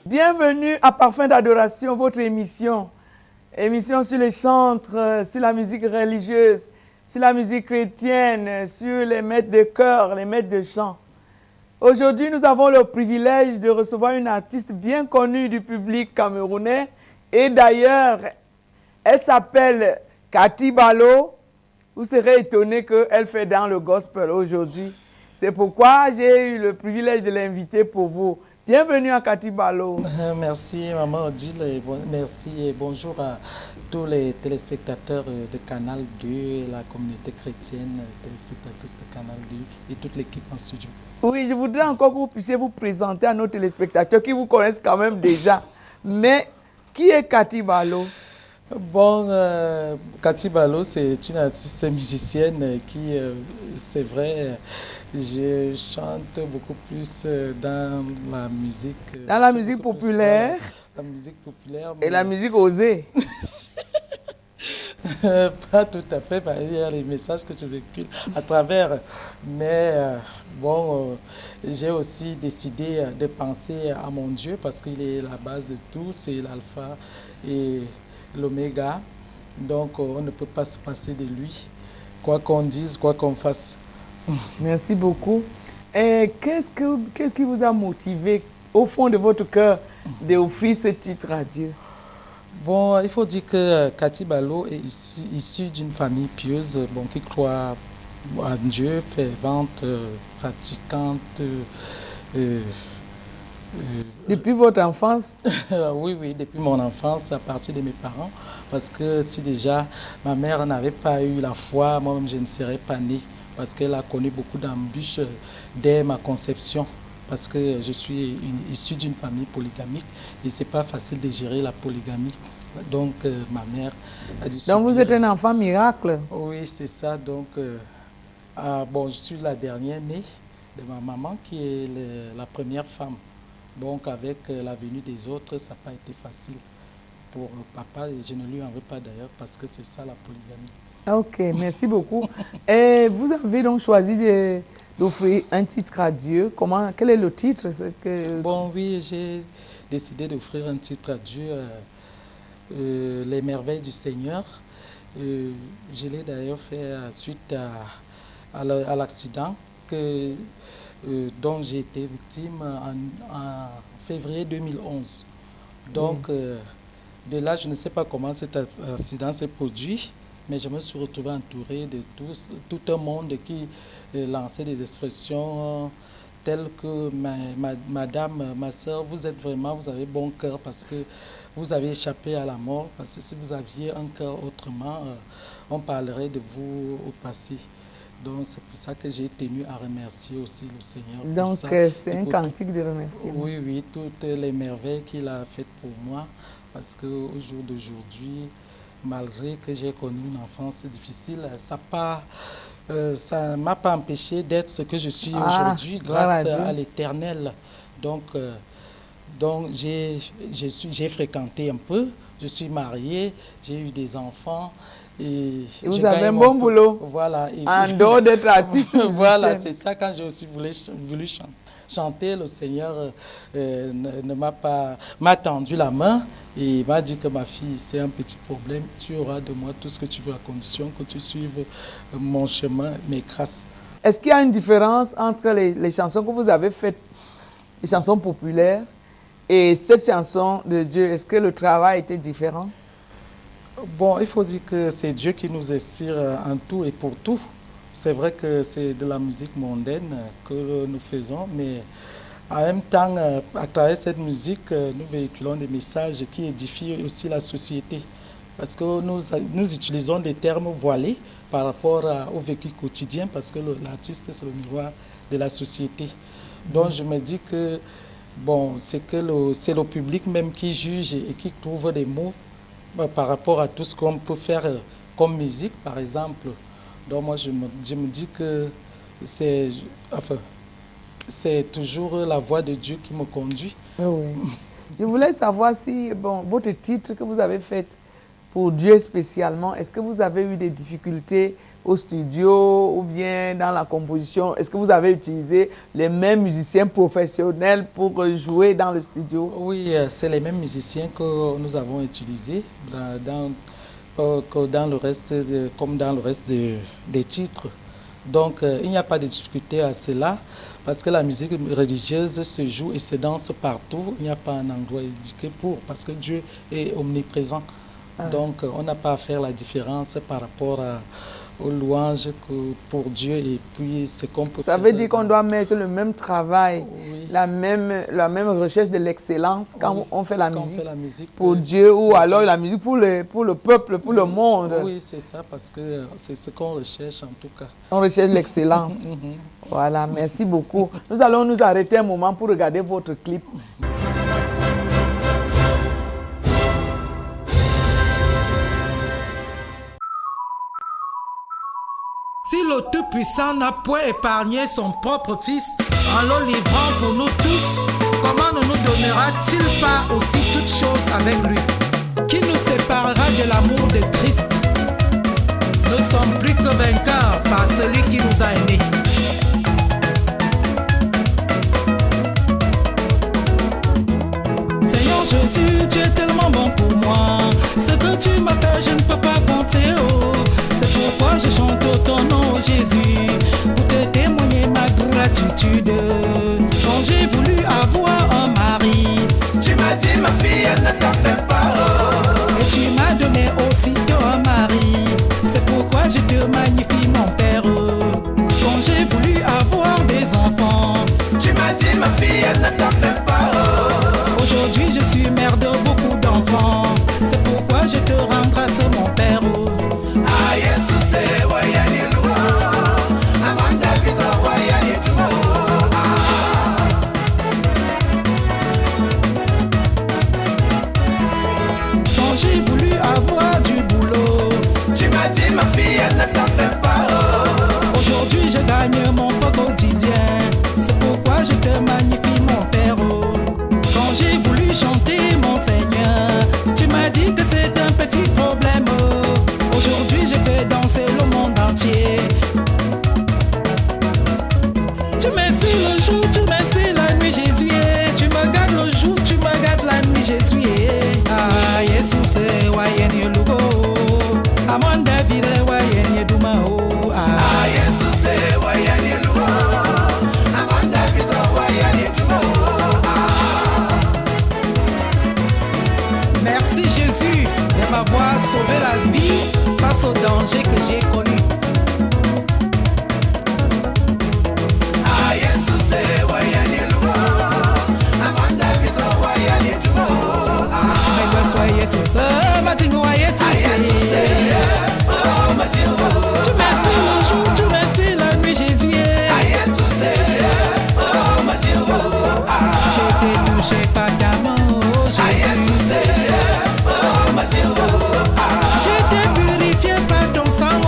Bienvenue à Parfum d'adoration, votre émission sur les chantres, sur la musique religieuse, sur la musique chrétienne, sur les maîtres de chœur, les maîtres de chant. Aujourd'hui, nous avons le privilège de recevoir une artiste bien connue du public camerounais. Et d'ailleurs, elle s'appelle Cathy Ballo. Vous serez étonnés qu'elle fait dans le gospel aujourd'hui. C'est pourquoi j'ai eu le privilège de l'inviter pour vous. Bienvenue à Cathy Ballo. Merci Maman Odile, merci et bonjour à tous les téléspectateurs de Canal 2, la communauté chrétienne, téléspectateurs de Canal 2 et toute l'équipe en studio. Oui, je voudrais encore que vous puissiez vous présenter à nos téléspectateurs qui vous connaissent quand même déjà. Mais qui est Cathy Ballo? Bon, Cathy Ballo, c'est une artiste musicienne qui, c'est vrai, je chante beaucoup plus dans la musique. Dans la musique populaire. La musique populaire. Et la musique osée. Pas tout à fait, il y a les messages que je véhicule à travers. Mais bon, j'ai aussi décidé de penser à mon Dieu parce qu'il est la base de tout, c'est l'alpha et l'oméga. Donc on ne peut pas se passer de lui, quoi qu'on dise, quoi qu'on fasse. Merci beaucoup. Et qu'est-ce qui vous a motivé au fond de votre cœur d'offrir ce titre à Dieu? Bon, il faut dire que Cathy Ballo est issue d'une famille pieuse, bon, qui croit en Dieu, fervente, pratiquante. Depuis votre enfance? Oui, depuis mon enfance, à partir de mes parents. Parce que si déjà ma mère n'avait pas eu la foi, moi-même je ne serais pas née. Parce qu'elle a connu beaucoup d'embûches dès ma conception. Parce que je suis issu d'une famille polygamique et ce n'est pas facile de gérer la polygamie. Donc ma mère a dû... Donc vous êtes un enfant miracle? Oui, c'est ça. Donc bon, je suis la dernière née de ma maman qui est la première femme. Donc avec la venue des autres, ça n'a pas été facile pour papa et je ne lui en veux pas d'ailleurs parce que c'est ça la polygamie. Ok, merci beaucoup. Et vous avez donc choisi d'offrir un titre à Dieu. Quel est le titre? Bon, oui, j'ai décidé d'offrir un titre à Dieu, Les merveilles du Seigneur. Je l'ai d'ailleurs fait suite à l'accident dont j'ai été victime en février 2011. Donc, de là, je ne sais pas comment cet accident s'est produit. Mais je me suis retrouvé entouré de tout un monde qui lançait des expressions telles que Madame, ma soeur, vous avez bon cœur parce que vous avez échappé à la mort. Parce que si vous aviez un cœur autrement, on parlerait de vous au passé. Donc c'est pour ça que j'ai tenu à remercier aussi le Seigneur. Donc c'est un cantique de remerciement. Oui, toutes les merveilles qu'il a faites pour moi. Parce qu'au jour d'aujourd'hui, malgré que j'ai connu une enfance difficile, ça ne m'a pas empêché d'être ce que je suis aujourd'hui grâce à l'Éternel. Donc j'ai fréquenté un peu, je suis marié, j'ai eu des enfants. Et vous avez un bon boulot. Voilà. En dehors d'être artiste. Voilà, c'est ça. Quand j'ai aussi voulu chanter, le Seigneur m'a tendu la main et m'a dit que ma fille, c'est un petit problème. Tu auras de moi tout ce que tu veux à condition que tu suives mon chemin, mes grâces. Est-ce qu'il y a une différence entre les chansons que vous avez faites, les chansons populaires, Et cette chanson de Dieu, est-ce que le travail était différent? Bon, il faut dire que c'est Dieu qui nous inspire en tout et pour tout. C'est vrai que c'est de la musique mondaine que nous faisons, mais en même temps, à travers cette musique, nous véhiculons des messages qui édifient aussi la société. Parce que nous utilisons des termes voilés par rapport au vécu quotidien, parce que l'artiste, c'est le miroir de la société. Donc je me dis que bon, c'est le public même qui juge et qui trouve des mots par rapport à tout ce qu'on peut faire comme musique, par exemple. Donc moi, je me dis que c'est toujours la voix de Dieu qui me conduit. Oui. Je voulais savoir si, bon, votre titre que vous avez fait pour Dieu spécialement, est-ce que vous avez eu des difficultés au studio ou bien dans la composition? Est-ce que vous avez utilisé les mêmes musiciens professionnels pour jouer dans le studio? Oui, c'est les mêmes musiciens que nous avons utilisés dans le reste comme dans le reste des titres. Donc, il n'y a pas de difficulté à cela parce que la musique religieuse se joue et se danse partout. Il n'y a pas un endroit indiqué parce que Dieu est omniprésent. Donc, on n'a pas à faire la différence par rapport aux louanges pour Dieu et puis ce qu'on peut faire. Ça veut dire qu'on doit mettre le même travail, oui, la même recherche de l'excellence quand oui, on fait la musique pour Dieu ou alors la musique pour le peuple, pour le monde. Oui, c'est ça, parce que c'est ce qu'on recherche en tout cas. On recherche l'excellence. Voilà, merci beaucoup. Nous allons nous arrêter un moment pour regarder votre clip. Si le Tout-Puissant n'a point épargné son propre Fils en le livrant pour nous tous, comment ne nous donnera-t-il pas aussi toutes choses avec lui? Qui nous séparera de l'amour de Christ? Nous sommes plus que vainqueurs par celui qui nous a aimés. Seigneur Jésus, tu es tellement bon pour moi. Ce que tu m'as fait, je ne peux pas compter. Oh. C'est pourquoi je chante ton nom, Jésus, pour te témoigner ma gratitude. Quand j'ai voulu avoir un mari, tu m'as dit ma fille, ne t'en fais pas. Et tu m'as donné aussitôt un mari. C'est pourquoi je te magnifie, mon Père. Quand j'ai voulu avoir des enfants, tu m'as dit ma fille, ne t'en fais pas. Aujourd'hui je suis mère de beaucoup d'enfants. C'est pourquoi je te rends grâce, mon Père. Quand j'ai voulu avoir du boulot, tu m'as dit ma fille, ne t'en fais pas. Aujourd'hui je gagne mon pain quotidien. C'est pourquoi je te magnifie, mon Père. Quand j'ai voulu chanter, mon Seigneur, tu m'as dit que c'est un petit problème. Aujourd'hui je fais danser le monde entier. Tu m'inspires le jour, tu m'inspires la nuit, Jésus. Tu me gardes le jour, tu me gardes la nuit, Jésus. Ah, Jesus, wayen yelugo. Amon David, wayen yeduma. Ah, Jesus, wayen yelugo. Amon David, wayen yeduma. Merci Jésus de m'avoir sauvé la vie face au danger que j'ai connu. Tu m'inspires le jour, tu m'inspires la nuit, Jésus. J'ai été touché par ta main, oh Jésus. J'ai été purifié par ton sang, oh.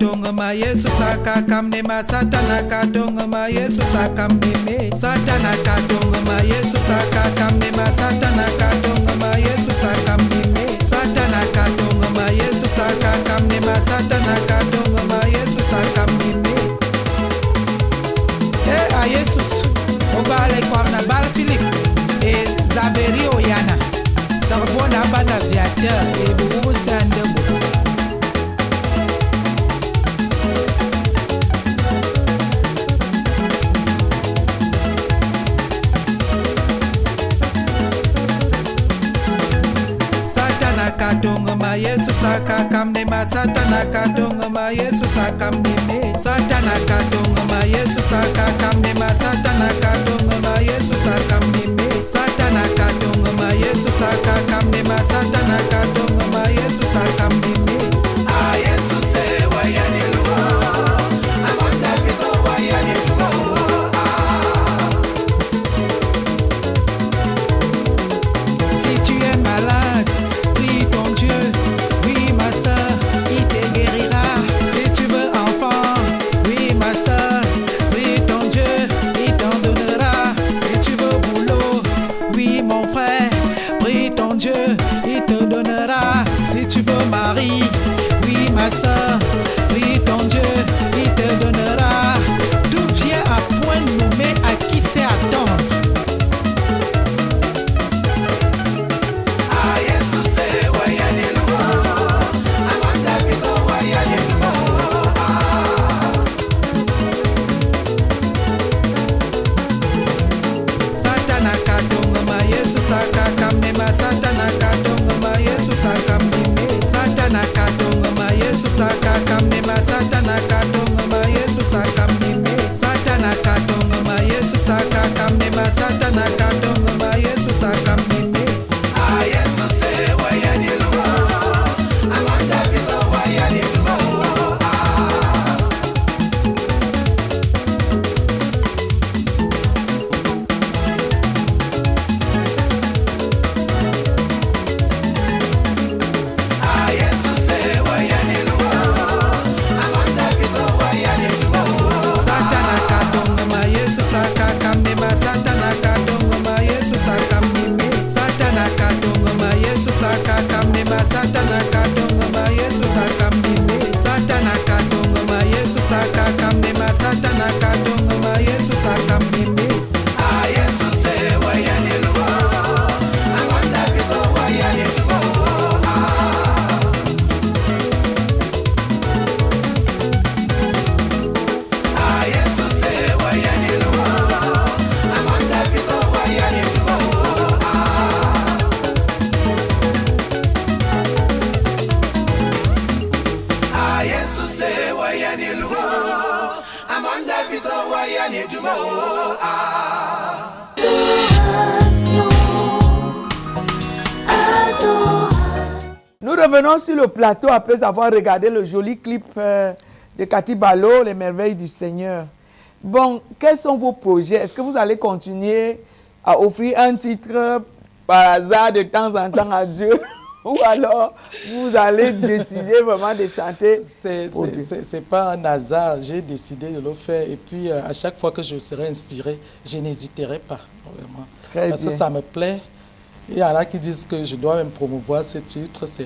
katonga ma Yesu saka kamne ma satana katonga ma Yesu saka meme satana katonga ma Yesu saka kamne ma satana katonga ma Yesu saka meme satana katonga ma Yesu saka kamne ma satana katonga ma Yesu saka meme a Jesus obale kwarna bal Philippe et Zaberi Oyana Tarbona bana viateur et Boubou Sandebo Satana katonga ma Yesu saka kamne ma satana katonga ma Yesu saka mime satana katonga ma Yesu saka kamne ma satana katonga ma Yesu saka mime satana katonga ma Yesu saka kamne ma satana katonga ma Yesu saka mime Ah Yesu se wayani luo Amanda bito wayani luo Si tu es malade, prie ton Dieu. Oui, ma soeur, il te guérira. Si tu veux enfant, oui, ma soeur, prie ton Dieu, il t'en donnera. Si tu veux boulot, oui, mon frère, prie ton Dieu, il te donnera. Si tu veux mari, oui, ma soeur, prie ton Dieu, il te donnera. Tout vient à point nommé à qui sait attendre. Ah Yesu se wayani luo Amanda bito wayani luo Satana katonga ma Yesu saka kamne ma satana katonga ma Yesu saka mime satana katonga ma Yesu saka kamne ma satana katonga ma Yesu saka mime satana katonga ma Yesu saka kamne ma satana katonga ma Yesu saka mime Ah Yesu se wayani luo Amanda bito wayani luo Ah Yesu se wayani luo Amanda bito wayani luo satana katonga ma Yesu saka kamne ma satana katonga ma Yesu saka mime satana katonga ma Yesu saka kamne ma satana katonga ma Yesu saka mime satana katonga ma Yesu saka kamne ma satana katonga ma Yesu saka mime Ah Yesu se wayani luo Amanda bito wayani luo Ah Yesu se wayani luo Amanda bito wayani luo Ah Yesu se wayani luo Amanda bito wayani luo Nous revenons sur le plateau après avoir regardé le joli clip de Cathy Ballot, Les merveilles du Seigneur. Bon, quels sont vos projets? Est-ce que vous allez continuer à offrir un titre par hasard de temps en temps à Dieu? Ou alors vous allez décider vraiment de chanter pour Dieu? C'est pas un hasard, j'ai décidé de le faire et puis à chaque fois que je serai inspiré, je n'hésiterai pas vraiment. Très Parce bien. que ça me plaît. Il y en a qui disent que je dois même promouvoir ce titre, c'est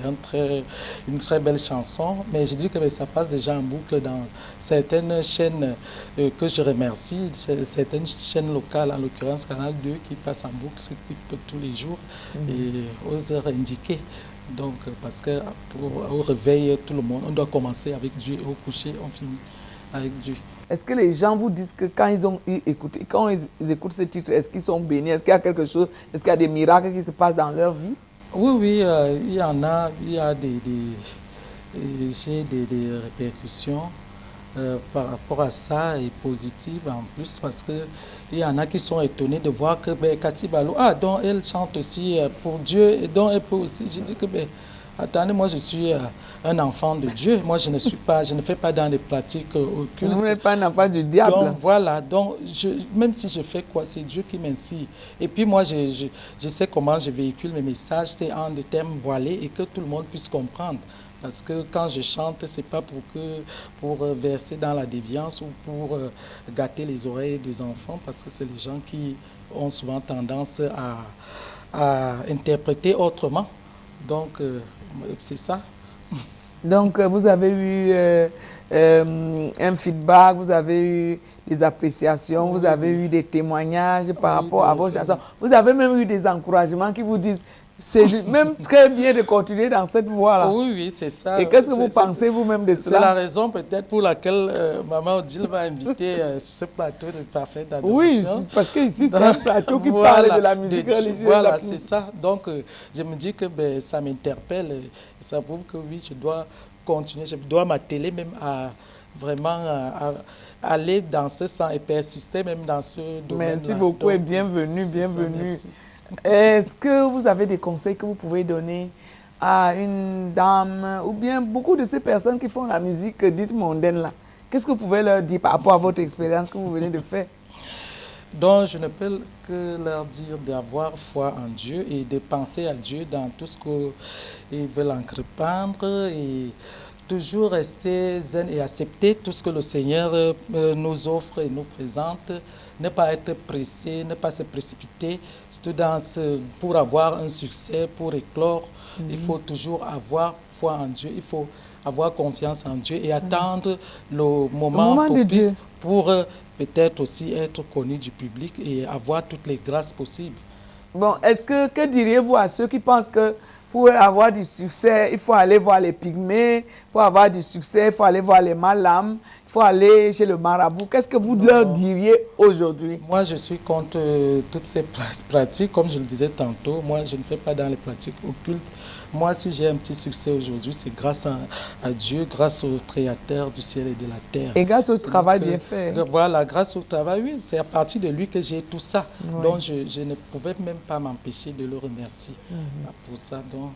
une très belle chanson, mais je dis que ça passe déjà en boucle dans certaines chaînes que je remercie, certaines chaînes locales, en l'occurrence Canal 2, qui passent en boucle ce clip tous les jours et aux heures indiquées. Donc, parce qu'au réveil, tout le monde, on doit commencer avec Dieu et au coucher, on finit avec Dieu. Est-ce que les gens vous disent que quand ils ont écouté, quand ils écoutent ce titre, est-ce qu'ils sont bénis? Est-ce qu'il y a quelque chose, est-ce qu'il y a des miracles qui se passent dans leur vie? Oui, il y en a, il y a j'ai des répercussions par rapport à ça et positives en plus parce qu'il y en a qui sont étonnés de voir que Cathy Ballot, donc elle chante aussi pour Dieu et donc elle peut aussi, je dis que attendez, moi je suis un enfant de Dieu. Moi je ne fais pas dans des pratiques occultes. Vous n'êtes pas un enfant du diable. Donc voilà, donc même si je fais quoi, c'est Dieu qui m'inspire. Et puis moi je sais comment je véhicule mes messages, c'est en des termes voilés et que tout le monde puisse comprendre. Parce que quand je chante, ce n'est pas pour verser dans la déviance ou pour gâter les oreilles des enfants, parce que c'est les gens qui ont souvent tendance à interpréter autrement. Donc, c'est ça. Donc, vous avez eu un feedback, vous avez eu des appréciations, Oui, vous avez oui. eu des témoignages par Oui, rapport à des vos choses. chansons. Vous avez même eu des encouragements qui vous disent c'est même très bien de continuer dans cette voie-là. Oui, oui, c'est ça. Et qu'est-ce que vous C'est- pensez vous-même de C'est la cela? raison peut-être pour laquelle Maman Odile m'a invité sur ce plateau de Parfait Oui, d'adoration. parce que ici, c'est un plateau qui Voilà, parle de la musique de- religieuse. Voilà, c'est ça. Donc, je me dis que ben, ça m'interpelle. Et ça prouve que oui, je dois continuer. Je dois m'atteler même à vraiment à aller dans ce sens et persister même dans ce domaine-là. Merci beaucoup et Donc, bienvenue, c'est ça, bienvenue. merci. Est-ce que vous avez des conseils que vous pouvez donner à une dame ou bien beaucoup de ces personnes qui font la musique dite mondaine là? Qu'est-ce que vous pouvez leur dire par rapport à votre expérience que vous venez de faire? Donc, je ne peux que leur dire d'avoir foi en Dieu et de penser à Dieu dans tout ce qu'ils veulent entreprendre et toujours rester zen et accepter tout ce que le Seigneur nous offre et nous présente. Ne pas être pressé, ne pas se précipiter, surtout pour avoir un succès, pour éclore. Il faut toujours avoir foi en Dieu, il faut avoir confiance en Dieu et attendre le moment moment de propice Dieu. pour peut-être aussi être connu du public et avoir toutes les grâces possibles. Bon, que diriez-vous à ceux qui pensent que pour avoir du succès, il faut aller voir les pygmées, pour avoir du succès, il faut aller voir les malams, il faut aller chez le marabout. Qu'est-ce que vous leur diriez aujourd'hui? Moi, je suis contre toutes ces pratiques. Comme je le disais tantôt, moi, je ne fais pas dans les pratiques occultes. Moi, si j'ai un petit succès aujourd'hui, c'est grâce à Dieu, grâce au Créateur du ciel et de la terre. Et grâce au C'est travail donc, bien fait. Voilà, grâce au travail, oui. C'est à partir de lui que j'ai tout ça. Oui. Donc, je ne pouvais même pas m'empêcher de le remercier pour ça. Donc,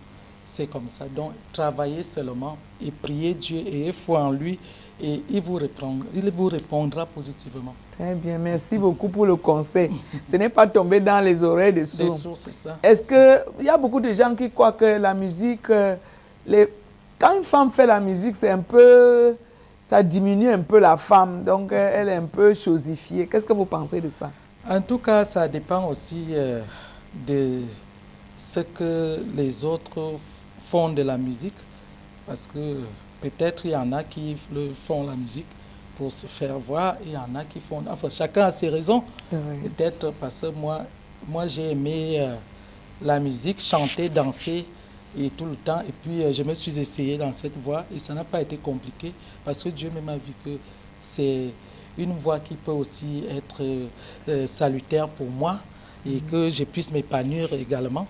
c'est comme ça. Donc, travaillez seulement et priez Dieu et ayez foi en lui et il vous répondra positivement. Très bien, merci beaucoup pour le conseil. Ce n'est pas tomber dans les oreilles des Des sourds. sources, c'est ça. Est-ce qu'il y a beaucoup de gens qui croient que la musique, quand une femme fait la musique, c'est un peu, ça diminue un peu la femme, donc elle est un peu chosifiée. Qu'est-ce que vous pensez de ça? En tout cas, ça dépend aussi de ce que les autres font de la musique, parce que peut-être il y en a qui font la musique pour se faire voir, et il y en a qui font... Enfin, chacun a ses raisons. Oui. Peut-être parce que moi j'ai aimé la musique, chanter, danser et tout le temps. Et puis je me suis essayé dans cette voie et ça n'a pas été compliqué parce que Dieu même a vu que c'est une voie qui peut aussi être salutaire pour moi et que je puisse m'épanouir également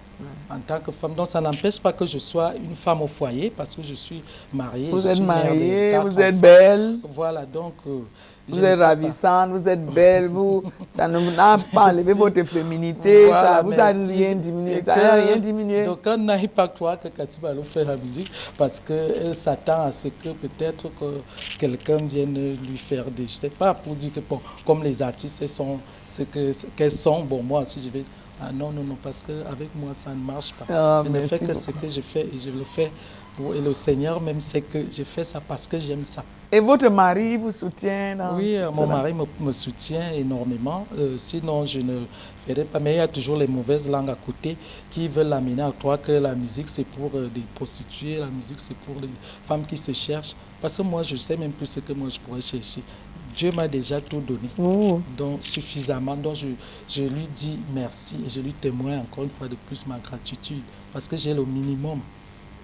en tant que femme. Donc ça n'empêche pas que je sois une femme au foyer parce que je suis mariée. Vous je êtes suis mère de mariée, 4 vous êtes enfants. belle. Voilà, donc... Vous êtes ravissante, vous êtes belle, ça ne vous n'a pas enlevé votre féminité, Voilà, ça vous a merci. rien diminué. Et Ça n'a rien diminué. Donc, on n'arrive pas que toi que Cathy va nous faire la musique parce qu'elle s'attend à ce que peut-être que quelqu'un vienne lui faire des... Je ne sais pas, pour dire que bon, comme les artistes, elles sont ce qu'elles sont, bon, moi aussi je vais... Ah non, non, non, parce qu'avec moi, ça ne marche pas. Ah, je ne fais merci que ce que je fais et je le fais. Et le Seigneur même sait que je fais ça parce que j'aime ça. Et votre mari vous soutient dans Oui, mon cela? mari me soutient énormément. Sinon, je ne ferais pas. Mais il y a toujours les mauvaises langues à côté qui veulent amener à croire que la musique, c'est pour des prostituées, la musique, c'est pour les femmes qui se cherchent. Parce que moi, je ne sais même plus ce que moi je pourrais chercher. Dieu m'a déjà tout donné, donc suffisamment. Donc je lui dis merci et je lui témoigne encore une fois de plus ma gratitude parce que j'ai le minimum.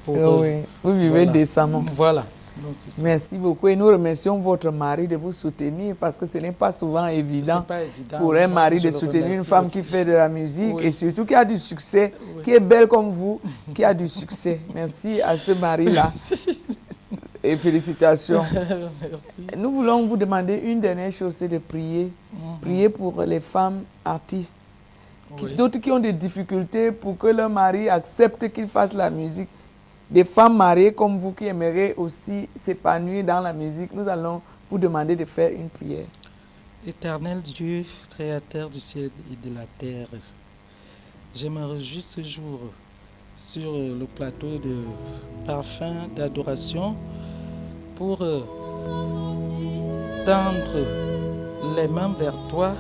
Pour, oui, vous vivez voilà. décemment. Voilà. Donc, c'est ça. Merci beaucoup et nous remercions votre mari de vous soutenir parce que ce n'est pas souvent évident, C'est pas évident pour un mari je de le soutenir une remercie femme aussi. qui fait de la musique Oui. et surtout qui a du succès, Oui. qui est belle comme vous, qui a du succès. Merci à ce mari-là et félicitations. Merci. Nous voulons vous demander une dernière chose, c'est de prier. Prier pour les femmes artistes, Oui. d'autres qui ont des difficultés pour que leur mari accepte qu'ils fassent la musique. Des femmes mariées comme vous qui aimeraient aussi s'épanouir dans la musique, nous allons vous demander de faire une prière. Éternel Dieu, Créateur du ciel et de la terre, je me réjouis ce jour sur le plateau de parfum d'adoration pour tendre les mains vers toi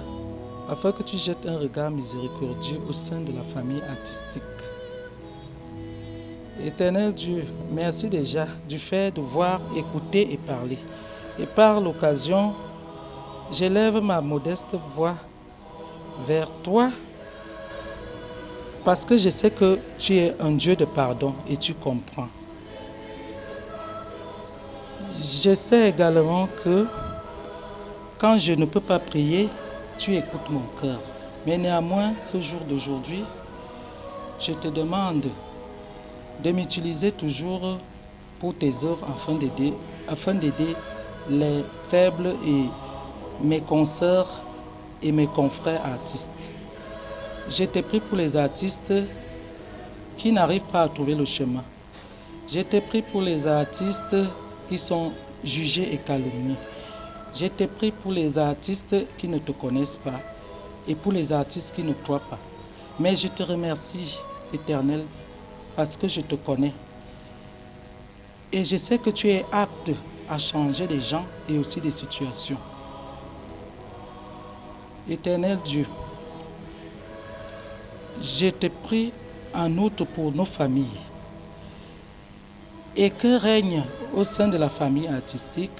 afin que tu jettes un regard miséricordieux au sein de la famille artistique. Éternel Dieu, merci déjà du fait de voir, écouter et parler. Et par l'occasion, j'élève ma modeste voix vers toi parce que je sais que tu es un Dieu de pardon et tu comprends. Je sais également que quand je ne peux pas prier, tu écoutes mon cœur. Mais néanmoins, ce jour d'aujourd'hui, je te demande de m'utiliser toujours pour tes œuvres afin d'aider les faibles et mes consoeurs et mes confrères artistes. Je te prie pour les artistes qui n'arrivent pas à trouver le chemin. Je te prie pour les artistes qui sont jugés et calomniés. Je te prie pour les artistes qui ne te connaissent pas et pour les artistes qui ne croient pas. Mais je te remercie, Éternel, parce que je te connais. Et je sais que tu es apte à changer des gens et aussi des situations. Éternel Dieu, je te prie en outre pour nos familles et que règne au sein de la famille artistique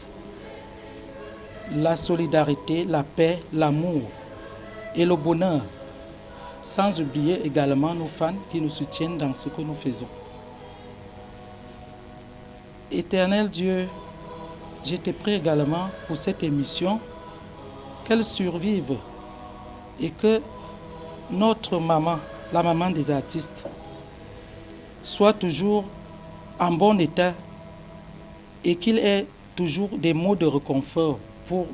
la solidarité, la paix, l'amour et le bonheur, sans oublier également nos fans qui nous soutiennent dans ce que nous faisons. Éternel Dieu, je te prie également pour cette émission, qu'elle survive et que notre maman, la maman des artistes, soit toujours en bon état et qu'il ait toujours des mots de réconfort pour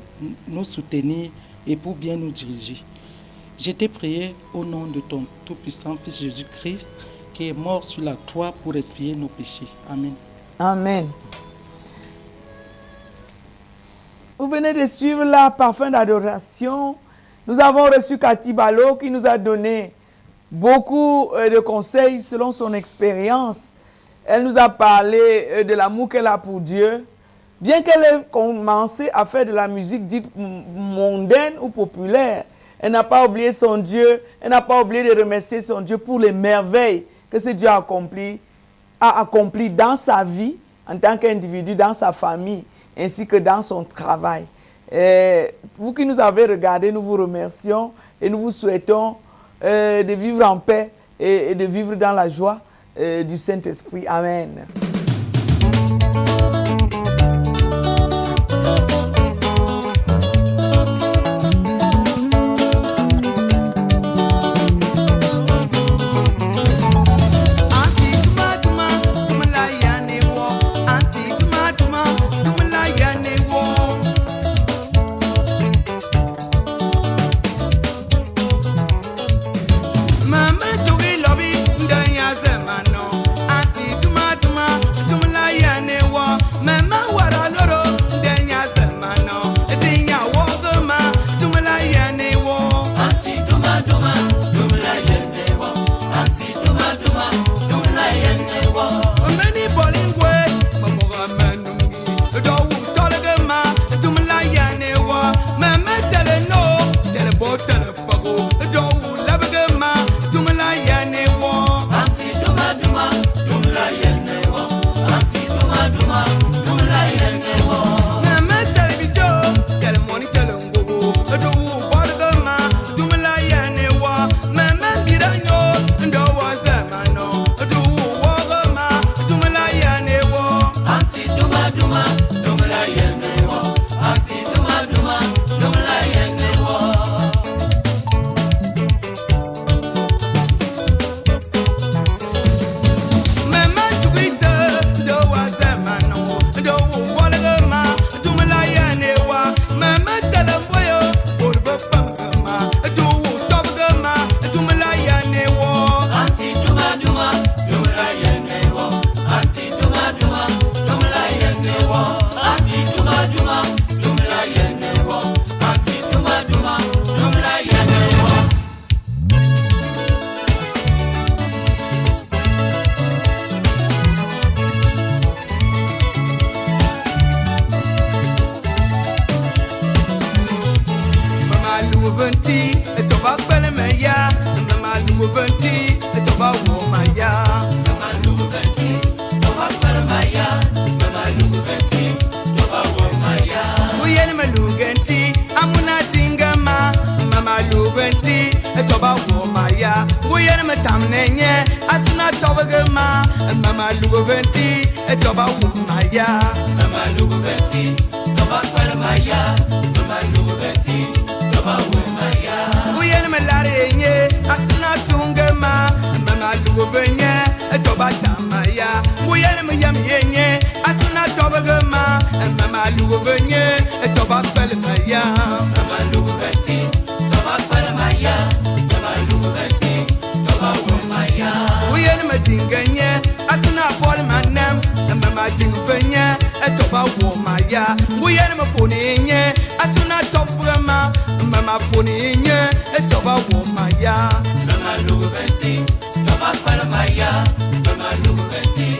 nous soutenir et pour bien nous diriger. Je t'ai prié au nom de ton tout-puissant Fils Jésus-Christ qui est mort sur la croix pour expier nos péchés. Amen. Amen. Vous venez de suivre la parfum d'adoration. Nous avons reçu Cathy Balo qui nous a donné beaucoup de conseils selon son expérience. Elle nous a parlé de l'amour qu'elle a pour Dieu. Bien qu'elle ait commencé à faire de la musique dite mondaine ou populaire, elle n'a pas oublié son Dieu, elle n'a pas oublié de remercier son Dieu pour les merveilles que ce Dieu a accompli dans sa vie, en tant qu'individu, dans sa famille, ainsi que dans son travail. Vous qui nous avez regardés, nous vous remercions et nous vous souhaitons de vivre en paix et de vivre dans la joie du Saint-Esprit. Amen. Mama, to be lobby, the Yazamano, Auntie Tuma. luventi, et toba kwele meya, mama luventi, et toba womaya. Mama luventi, toba kwele meya, mama luventi, toba womaya. Uyene malugenti, amuna tingama, mama luventi, et toba womaya. Uyene matamnenye, asuna toba gema, mama luventi, et toba womaya. Mama luventi, toba kwele meya, mama luventi, toba womaya. Uyene malarenye, asuna sungema, mama luvenye, et toba tamaya. Uyene mayamyenye, asuna toba gema, mama luvenye, et toba kwele meya. Mama luventi, toba kwele meya, mama luventi, toba womaya. Uyene matingenye, asuna pol manem, mama tingvenye, et toba womaya. Uyene mafonenye, asuna topgrema, mama fonenye, et toba womaya. Mama luventi, toba kwele meya, mama luventi,